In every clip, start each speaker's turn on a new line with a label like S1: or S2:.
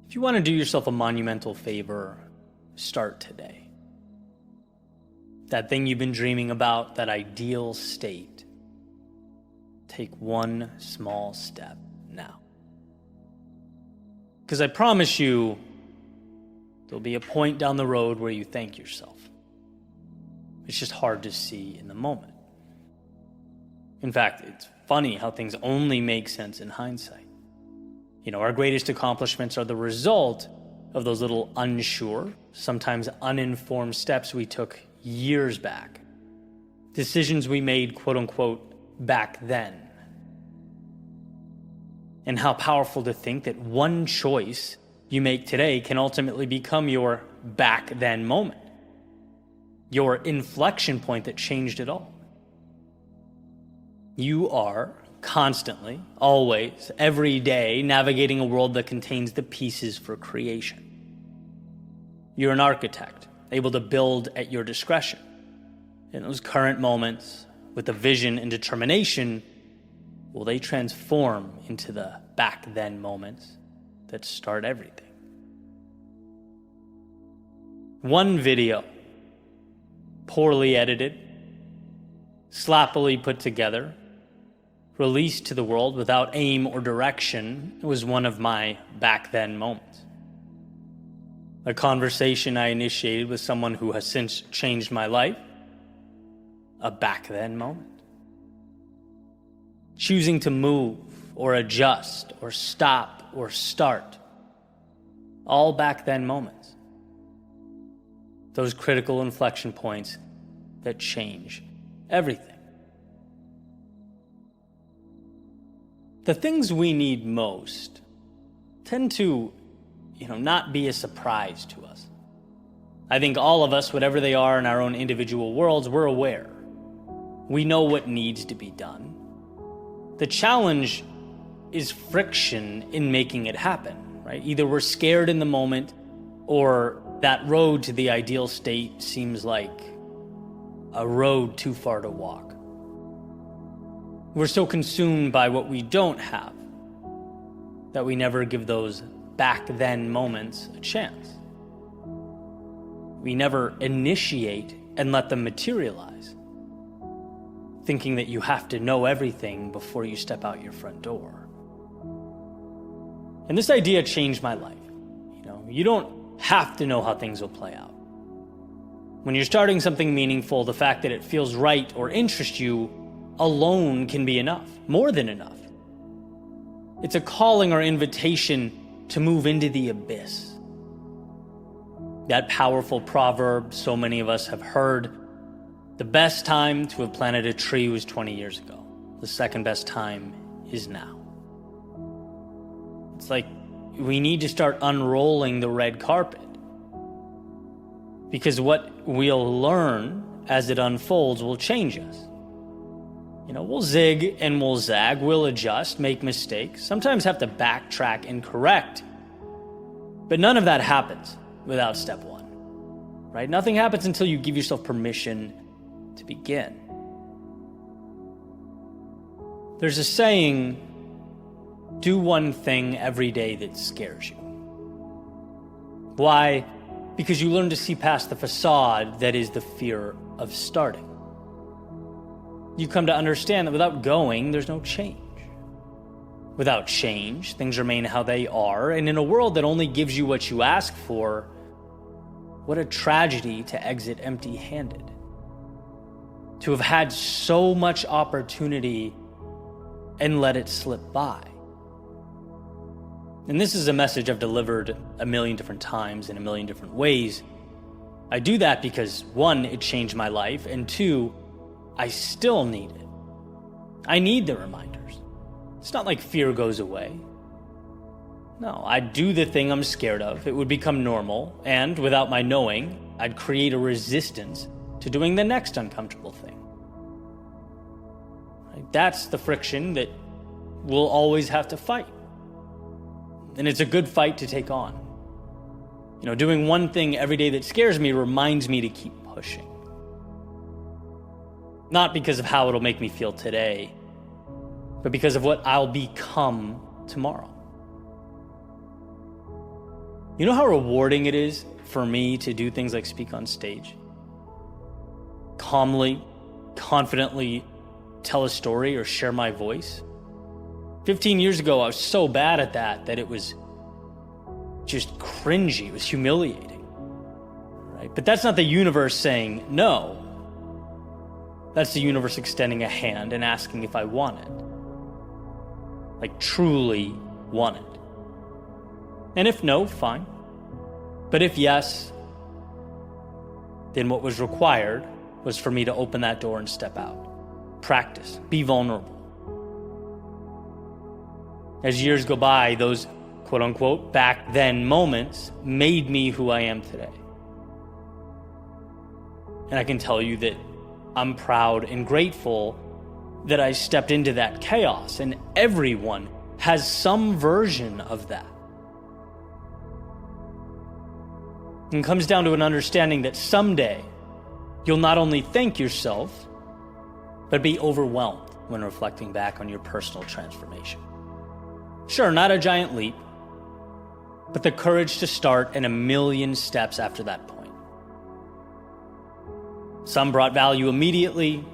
S1: If you want to do yourself a monumental favor, start today. That thing you've been dreaming about, that ideal state, take one small step now. Because I promise you, there'll be a point down the road where you thank yourself. It's just hard to see in the moment. In fact, it's funny how things only make sense in hindsight. Our greatest accomplishments are the result of those little unsure, sometimes uninformed steps we took years back. Decisions we made, quote unquote, back then. And how powerful to think that one choice you make today can ultimately become your back then moment. Your inflection point that changed it all. You are constantly, always, every day, navigating a world that contains the pieces for creation. You're an architect, able to build at your discretion. In those current moments, with a vision and determination, will they transform into the back then moments that start everything. One video, poorly edited, sloppily put together, released to the world without aim or direction, was one of my back then moments. A conversation I initiated with someone who has since changed my life, a back then moment. Choosing to move or adjust or stop or start, all back then moments. Those critical inflection points that change everything. The things we need most tend to, not be a surprise to us. I think all of us, whatever they are in our own individual worlds, we're aware. We know what needs to be done. The challenge is friction in making it happen, right? Either we're scared in the moment, or that road to the ideal state seems like a road too far to walk. We're so consumed by what we don't have that we never give those back then moments a chance. We never initiate and let them materialize, thinking that you have to know everything before you step out your front door. And this idea changed my life. You don't have to know how things will play out. When you're starting something meaningful, the fact that it feels right or interests you alone can be enough, more than enough. It's a calling or invitation to move into the abyss. That powerful proverb so many of us have heard, the best time to have planted a tree was 20 years ago. The second best time is now. It's like we need to start unrolling the red carpet. Because what we'll learn as it unfolds will change us. We'll zig and we'll zag, we'll adjust, make mistakes, sometimes have to backtrack and correct. But none of that happens without step one, right? Nothing happens until you give yourself permission to begin. There's a saying, do one thing every day that scares you. Why? Because you learn to see past the facade that is the fear of starting. You come to understand that without going, there's no change. Without change, things remain how they are, and in a world that only gives you what you ask for, what a tragedy to exit empty-handed. To have had so much opportunity and let it slip by. And this is a message I've delivered a million different times in a million different ways. I do that because, one, it changed my life, and two, I still need it. I need the reminders. It's not like fear goes away. No, I'd do the thing I'm scared of. It would become normal, and without my knowing, I'd create a resistance to doing the next uncomfortable thing. Right? That's the friction that we'll always have to fight. And it's a good fight to take on. Doing one thing every day that scares me reminds me to keep pushing. Not because of how it'll make me feel today, but because of what I'll become tomorrow. You know how rewarding it is for me to do things like speak on stage? Calmly, confidently tell a story or share my voice. 15 years ago, I was so bad at that it was just cringy. It was humiliating, right? But that's not the universe saying no. That's the universe extending a hand and asking if I want it. Like truly want it. And if no, fine. But if yes, then what was required was for me to open that door and step out. Practice. Be vulnerable. As years go by, those quote-unquote back then moments made me who I am today. And I can tell you that I'm proud and grateful that I stepped into that chaos, and everyone has some version of that. And it comes down to an understanding that someday you'll not only thank yourself, but be overwhelmed when reflecting back on your personal transformation. Sure, not a giant leap, but the courage to start and a million steps after that point. Some brought value immediately,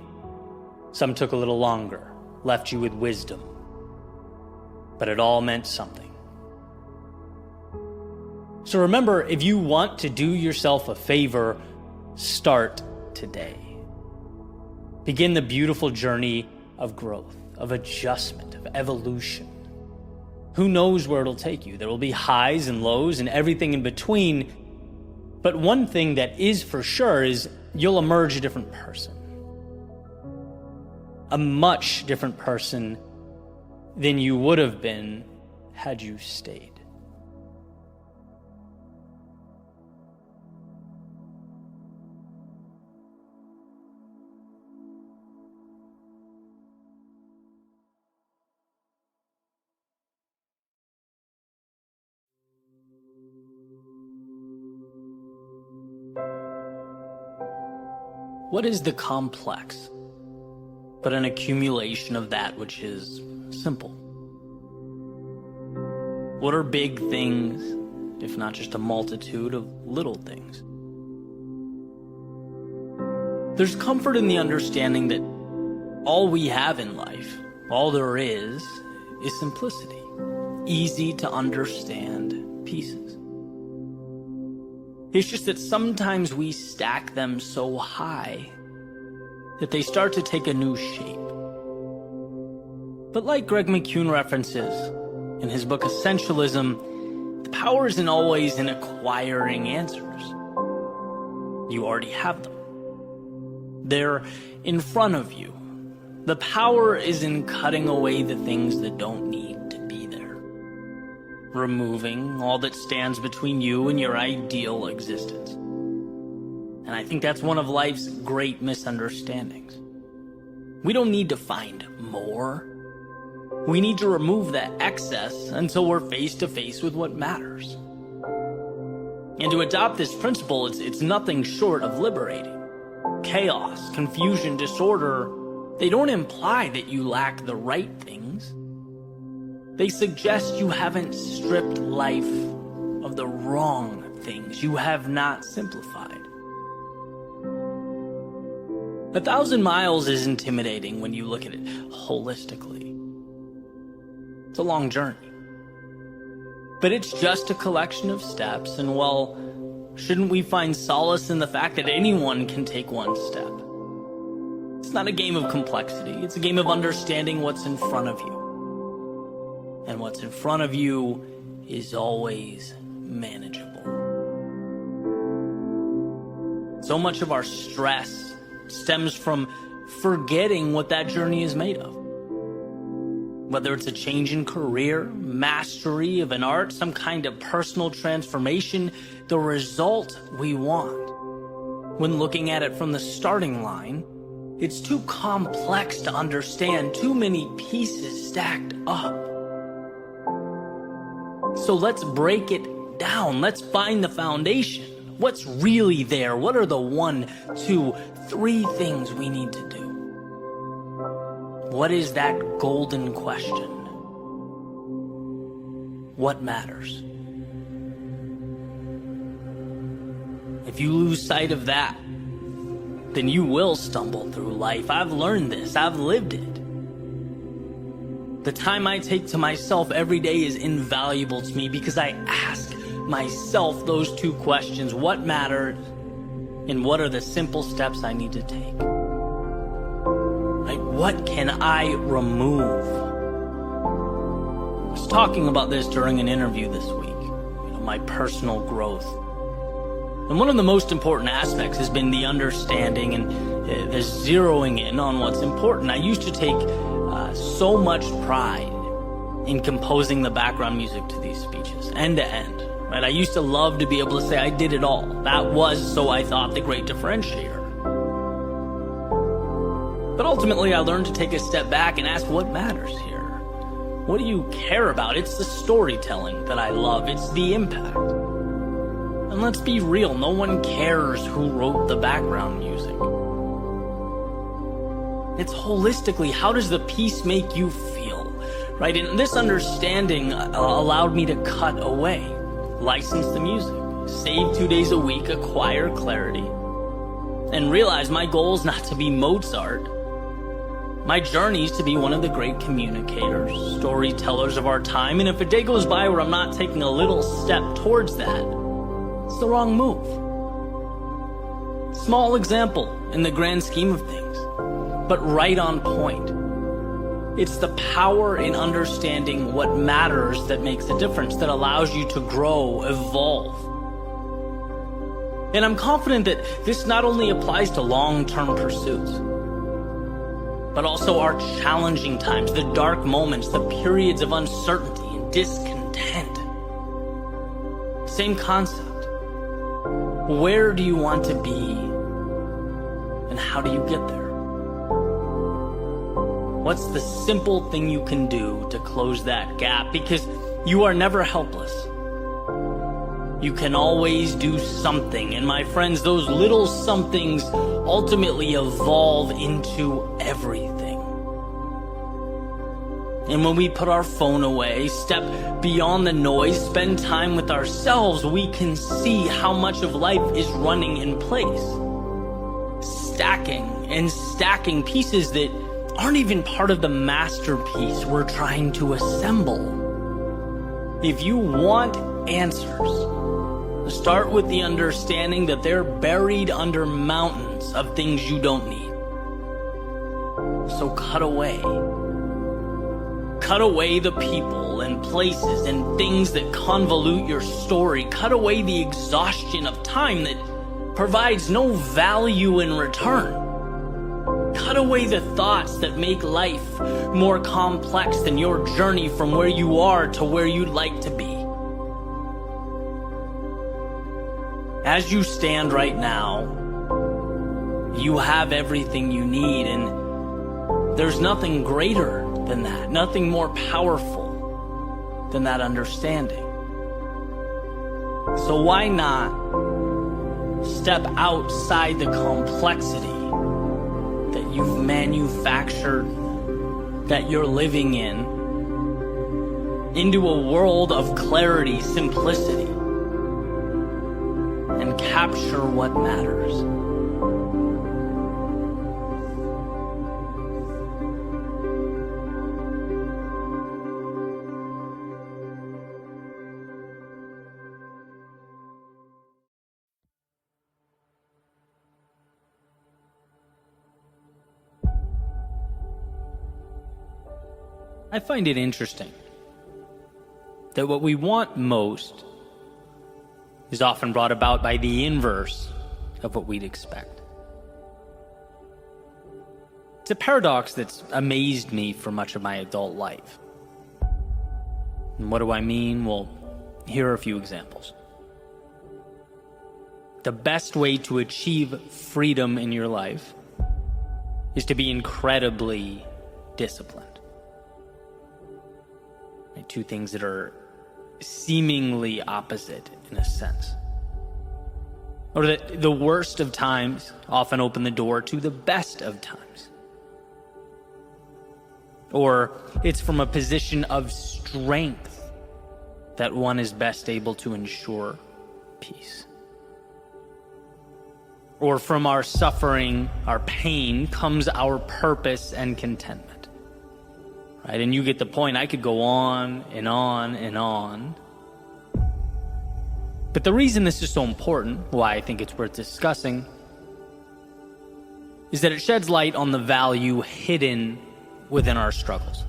S1: some took a little longer, left you with wisdom, but it all meant something. So remember, if you want to do yourself a favor, start today. Begin the beautiful journey of growth, of adjustment, of evolution. Who knows where it'll take you? There will be highs and lows and everything in between. But one thing that is for sure is you'll emerge a different person. A much different person than you would have been had you stayed. What is the complex but an accumulation of that which is simple? What are big things, if not just a multitude of little things? There's comfort in the understanding that all we have in life, all there is simplicity, easy to understand pieces. It's just that sometimes we stack them so high that they start to take a new shape. But like Greg McKeown references in his book Essentialism, the power isn't always in acquiring answers. You already have them. They're in front of you. The power is in cutting away the things that don't need to be there. Removing all that stands between you and your ideal existence. And I think that's one of life's great misunderstandings. We don't need to find more. We need to remove that excess until we're face to face with what matters. And to adopt this principle, it's nothing short of liberating. Chaos, confusion, disorder, they don't imply that you lack the right things. They suggest you haven't stripped life of the wrong things. You have not simplified. 1,000 miles is intimidating when you look at it holistically. It's a long journey. But it's just a collection of steps, and well, shouldn't we find solace in the fact that anyone can take one step? It's not a game of complexity. It's a game of understanding what's in front of you. And what's in front of you is always manageable. So much of our stress stems from forgetting what that journey is made of. Whether it's a change in career, mastery of an art, some kind of personal transformation, the result we want. When looking at it from the starting line, it's too complex to understand, too many pieces stacked up. So let's break it down. Let's find the foundation. What's really there? What are the 1, 2, 3 things we need to do? What is that golden question? What matters? If you lose sight of that, then you will stumble through life. I've learned this. I've lived it. The time I take to myself every day is invaluable to me because I ask myself those two questions: what matters, and what are the simple steps I need to take? Like, what can I remove? I was talking about this during an interview this week, my personal growth. And one of the most important aspects has been the understanding and the zeroing in on what's important. I used to take so much pride in composing the background music to these speeches, end to end. Right? I used to love to be able to say I did it all. That was, so I thought, the great differentiator. But ultimately, I learned to take a step back and ask what matters here. What do you care about? It's the storytelling that I love. It's the impact. And let's be real, no one cares who wrote the background music. It's holistically, how does the piece make you feel, right? And this understanding allowed me to cut away, license the music, save 2 days a week, acquire clarity, and realize my goal is not to be Mozart. My journey is to be one of the great communicators, storytellers of our time, and if a day goes by where I'm not taking a little step towards that, it's the wrong move. Small example in the grand scheme of things, but right on point. It's the power in understanding what matters that makes a difference, that allows you to grow, evolve. And I'm confident that this not only applies to long-term pursuits, but also our challenging times, the dark moments, the periods of uncertainty and discontent. Same concept. Where do you want to be, and how do you get there? What's the simple thing you can do to close that gap? Because you are never helpless. You can always do something. And my friends, those little somethings ultimately evolve into everything. And when we put our phone away, step beyond the noise, spend time with ourselves, we can see how much of life is running in place. Stacking and stacking pieces that aren't even part of the masterpiece we're trying to assemble. If you want answers, start with the understanding that they're buried under mountains of things you don't need. So cut away. Cut away the people and places and things that convolute your story. Cut away the exhaustion of time that provides no value in return. Cut away the thoughts that make life more complex than your journey from where you are to where you'd like to be. As you stand right now, you have everything you need, and there's nothing greater than that, nothing more powerful than that understanding. So why not step outside the complexity that you've manufactured, that you're living in, into a world of clarity, simplicity, and capture what matters. I find it interesting that what we want most is often brought about by the inverse of what we'd expect. It's a paradox that's amazed me for much of my adult life. And what do I mean? Well, here are a few examples. The best way to achieve freedom in your life is to be incredibly disciplined. Two things that are seemingly opposite in a sense. Or that the worst of times often open the door to the best of times. Or it's from a position of strength that one is best able to ensure peace. or from our suffering, our pain, comes our purpose and contentment. Right? And you get the point. I could go on and on and on. But the reason this is so important, why I think it's worth discussing, is that it sheds light on the value hidden within our struggles.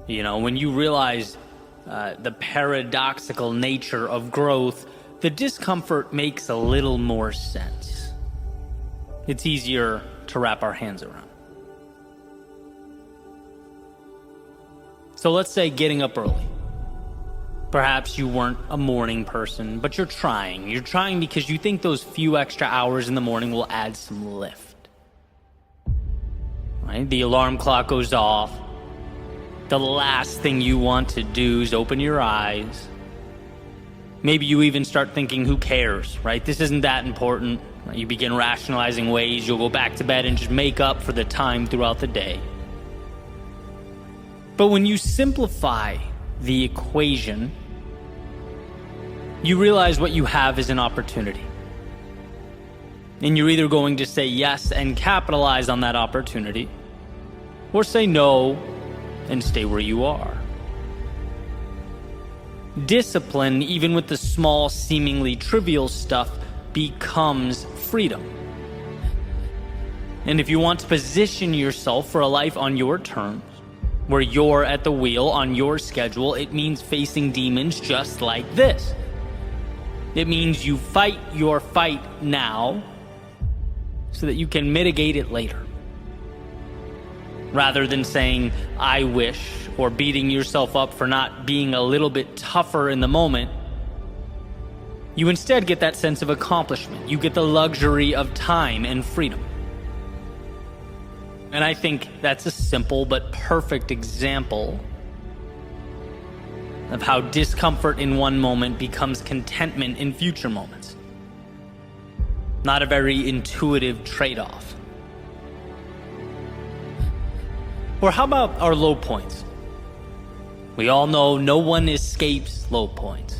S1: You know, when you realize the paradoxical nature of growth, the discomfort makes a little more sense. It's easier to wrap our hands around. So let's say getting up early. Perhaps you weren't a morning person, but you're trying. You're trying because you think those few extra hours in the morning will add some lift. Right? The alarm clock goes off. The last thing you want to do is open your eyes. Maybe you even start thinking, who cares, right? This isn't that important. You begin rationalizing ways you'll go back to bed and just make up for the time throughout the day. But when you simplify the equation, you realize what you have is an opportunity. And you're either going to say yes and capitalize on that opportunity, or say no and stay where you are. Discipline, even with the small, seemingly trivial stuff, becomes freedom. And if you want to position yourself for a life on your terms, where you're at the wheel on your schedule, it means facing demons just like this. It means you fight your fight now so that you can mitigate it later. Rather than saying, I wish, or beating yourself up for not being a little bit tougher in the moment, you instead get that sense of accomplishment. You get the luxury of time and freedom. And I think that's a simple but perfect example of how discomfort in one moment becomes contentment in future moments. Not a very intuitive trade-off. Or how about our low points? We all know no one escapes low points.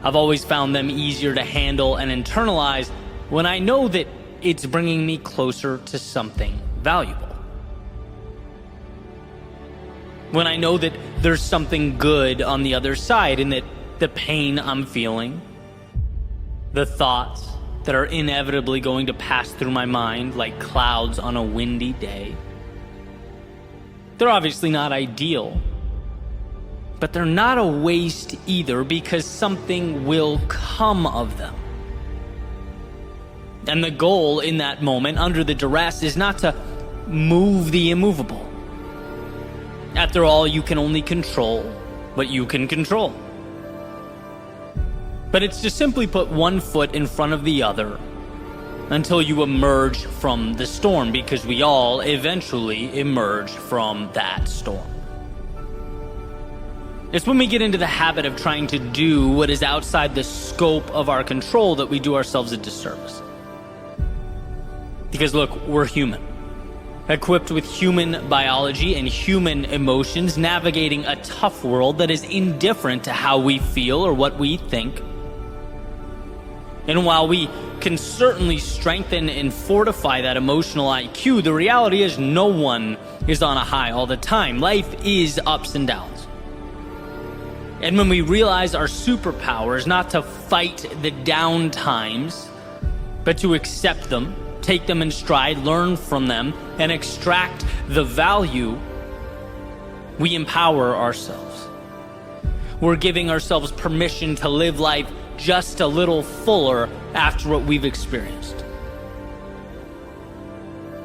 S1: I've always found them easier to handle and internalize when I know that it's bringing me closer to something valuable. When I know that there's something good on the other side, and that the pain I'm feeling, the thoughts that are inevitably going to pass through my mind like clouds on a windy day, they're obviously not ideal. But they're not a waste either, because something will come of them. And the goal in that moment, under the duress, is not to move the immovable. After all, you can only control what you can control. But it's to simply put one foot in front of the other until you emerge from the storm, because we all eventually emerge from that storm. It's when we get into the habit of trying to do what is outside the scope of our control that we do ourselves a disservice. Because look, we're human, equipped with human biology and human emotions, navigating a tough world that is indifferent to how we feel or what we think. And while we can certainly strengthen and fortify that emotional IQ, the reality is no one is on a high all the time. Life is ups and downs. And when we realize our superpower is not to fight the down times, but to accept them, take them in stride, learn from them, and extract the value, we empower ourselves. We're giving ourselves permission to live life just a little fuller after what we've experienced.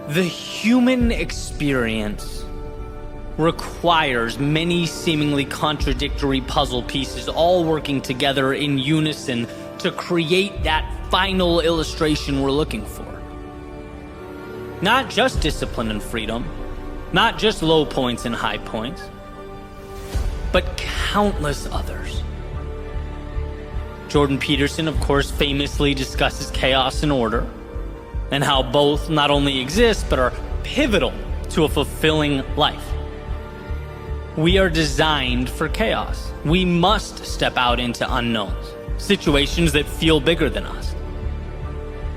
S1: The human experience requires many seemingly contradictory puzzle pieces all working together in unison to create that final illustration we're looking for. Not just discipline and freedom, not just low points and high points, but countless others. Jordan Peterson, of course, famously discusses chaos and order, and how both not only exist, but are pivotal to a fulfilling life. We are designed for chaos. We must step out into unknowns, situations that feel bigger than us.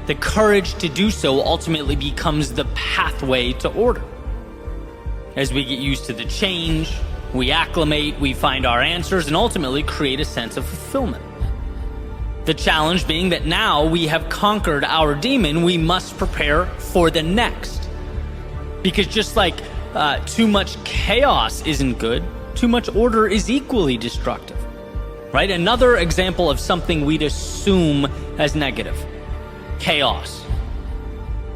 S1: The courage to do so ultimately becomes the pathway to order. As we get used to the change, we acclimate, we find our answers, and ultimately create a sense of fulfillment. The challenge being that now we have conquered our demon, we must prepare for the next. Because just like too much chaos isn't good, too much order is equally destructive, right? Another example of something we'd assume as negative: chaos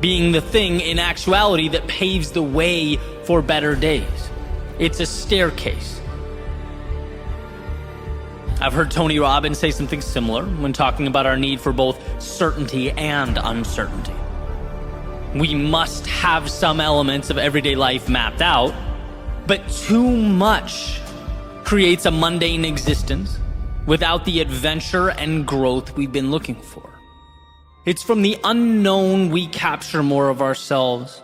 S1: being the thing in actuality that paves the way for better days. It's a staircase. I've heard Tony Robbins say something similar when talking about our need for both certainty and uncertainty. We must have some elements of everyday life mapped out, but too much creates a mundane existence without the adventure and growth we've been looking for. It's from the unknown we capture more of ourselves.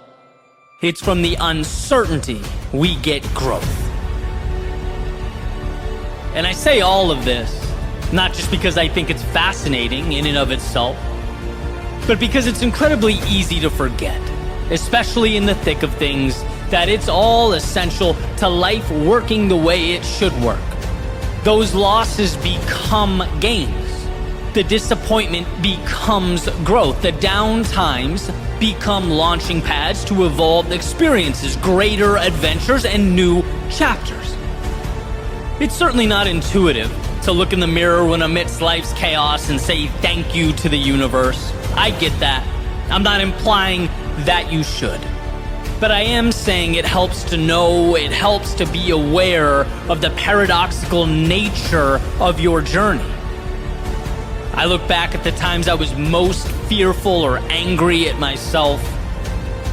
S1: It's from the uncertainty we get growth. And I say all of this, not just because I think it's fascinating in and of itself, but because it's incredibly easy to forget, especially in the thick of things, that it's all essential to life working the way it should work. Those losses become gains. The disappointment becomes growth. The down times become launching pads to evolved experiences, greater adventures, and new chapters. It's certainly not intuitive to look in the mirror when amidst life's chaos and say thank you to the universe. I get that. I'm not implying that you should. But I am saying it helps to know, it helps to be aware of the paradoxical nature of your journey. I look back at the times I was most fearful or angry at myself,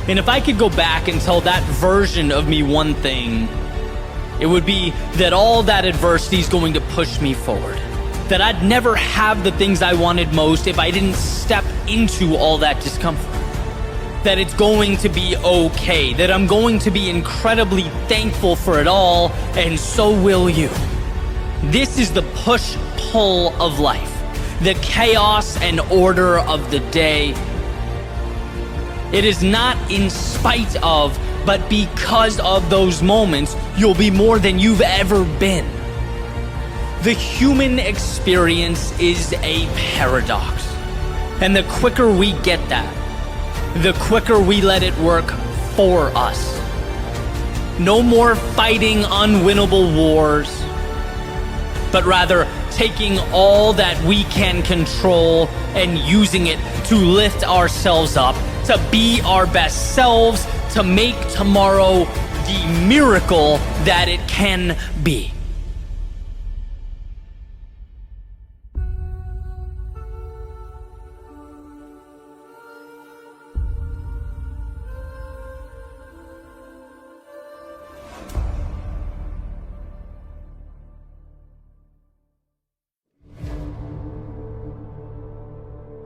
S1: and if I could go back and tell that version of me one thing, it would be that all that adversity is going to push me forward. That I'd never have the things I wanted most if I didn't step into all that discomfort. That it's going to be okay. That I'm going to be incredibly thankful for it all, and so will you. This is the push-pull of life. The chaos and order of the day. It is not in spite of, but because of those moments, you'll be more than you've ever been. The human experience is a paradox. And the quicker we get that, the quicker we let it work for us. No more fighting unwinnable wars, but rather taking all that we can control and using it to lift ourselves up, to be our best selves, to make tomorrow the miracle that it can be.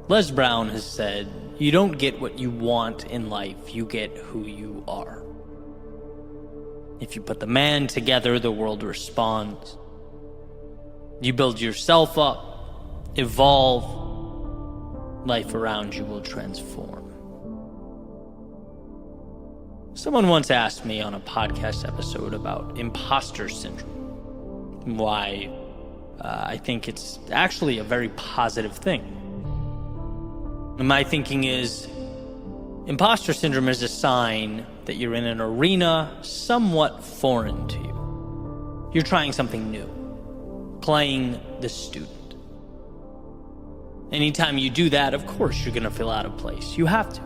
S1: Les Brown has said, "You don't get what you want in life, you get who you are." If you put the man together, the world responds. You build yourself up, evolve, life around you will transform. Someone once asked me on a podcast episode about imposter syndrome. Why I think it's actually a very positive thing. And my thinking is, imposter syndrome is a sign that you're in an arena somewhat foreign to you. You're trying something new, playing the student. Anytime you do that, of course you're going to feel out of place. You have to.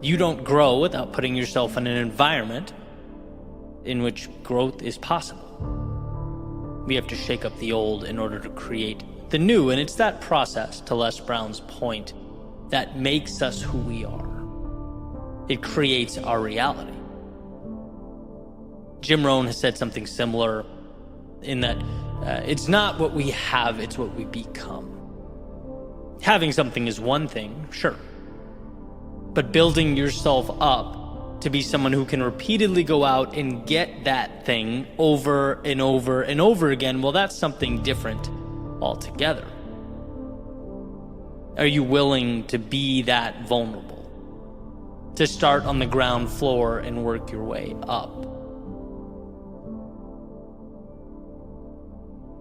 S1: You don't grow without putting yourself in an environment in which growth is possible. We have to shake up the old in order to create the new, and it's that process, to Les Brown's point, that makes us who we are. It creates our reality. Jim Rohn has said something similar in that it's not what we have, it's what we become. Having something is one thing, sure. But building yourself up to be someone who can repeatedly go out and get that thing over and over and over again, well, that's something different altogether. Are you willing to be that vulnerable? To start on the ground floor and work your way up?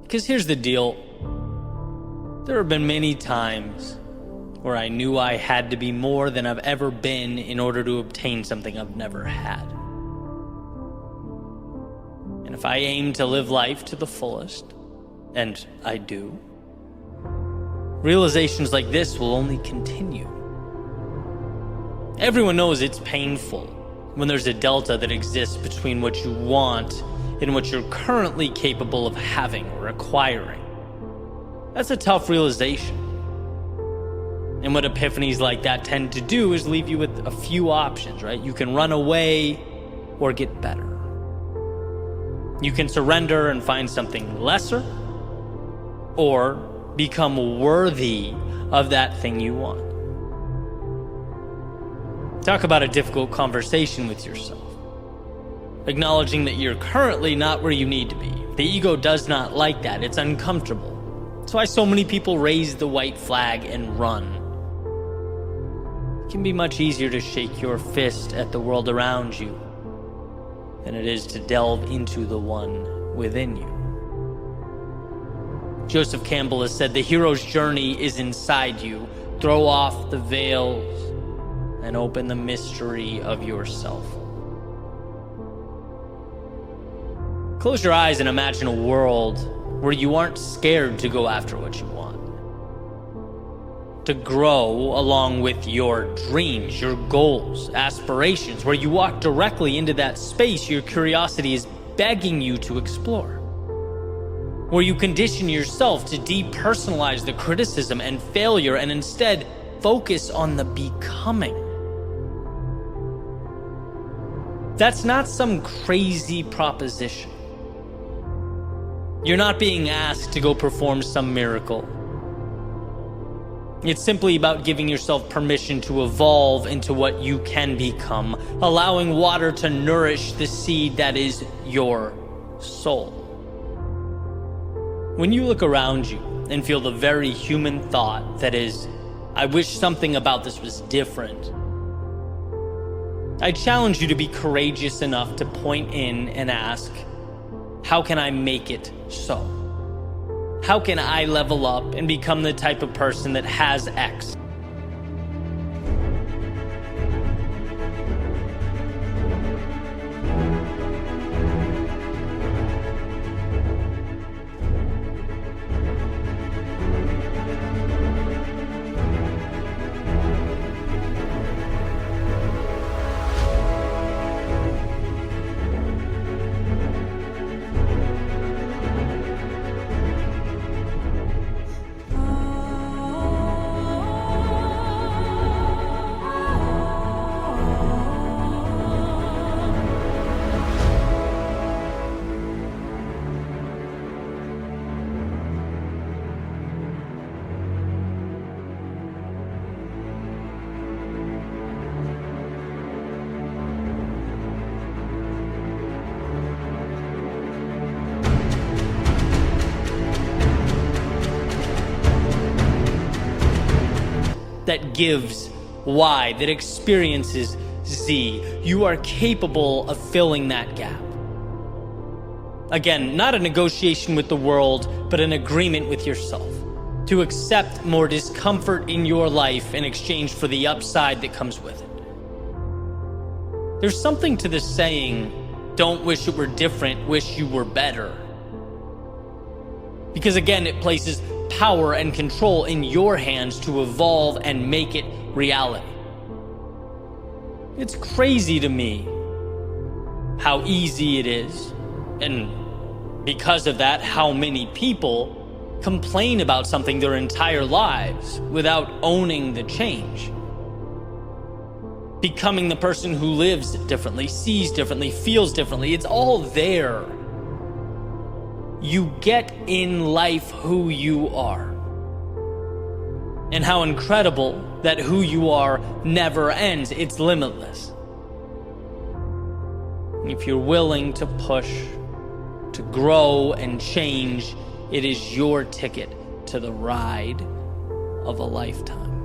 S1: Because here's the deal. There have been many times where I knew I had to be more than I've ever been in order to obtain something I've never had. And if I aim to live life to the fullest, and I do, realizations like this will only continue. Everyone knows it's painful when there's a delta that exists between what you want and what you're currently capable of having or acquiring. That's a tough realization. And what epiphanies like that tend to do is leave you with a few options, right? You can run away or get better. You can surrender and find something lesser, or become worthy of that thing you want. Talk about a difficult conversation with yourself. Acknowledging that you're currently not where you need to be. The ego does not like that. It's uncomfortable. That's why so many people raise the white flag and run. It can be much easier to shake your fist at the world around you than it is to delve into the one within you. Joseph Campbell has said, the hero's journey is inside you. Throw off the veils and open the mystery of yourself. Close your eyes and imagine a world where you aren't scared to go after what you want. To grow along with your dreams, your goals, aspirations, where you walk directly into that space your curiosity is begging you to explore. Where you condition yourself to depersonalize the criticism and failure and instead focus on the becoming. That's not some crazy proposition. You're not being asked to go perform some miracle. It's simply about giving yourself permission to evolve into what you can become, allowing water to nourish the seed that is your soul. When you look around you and feel the very human thought that is, I wish something about this was different, I challenge you to be courageous enough to point in and ask, how can I make it so? How can I level up and become the type of person that has X? That gives Y, that experiences Z. You are capable of filling that gap. Again, not a negotiation with the world, but an agreement with yourself. To accept more discomfort in your life in exchange for the upside that comes with it. There's something to this saying, don't wish it were different, wish you were better. Because again, it places power and control in your hands to evolve and make it reality. It's crazy to me how easy it is, and because of that, how many people complain about something their entire lives without owning the change. Becoming the person who lives differently, sees differently, feels differently, it's all there. You get in life who you are. And how incredible that who you are never ends, it's limitless. If you're willing to push, to grow and change, it is your ticket to the ride of a lifetime.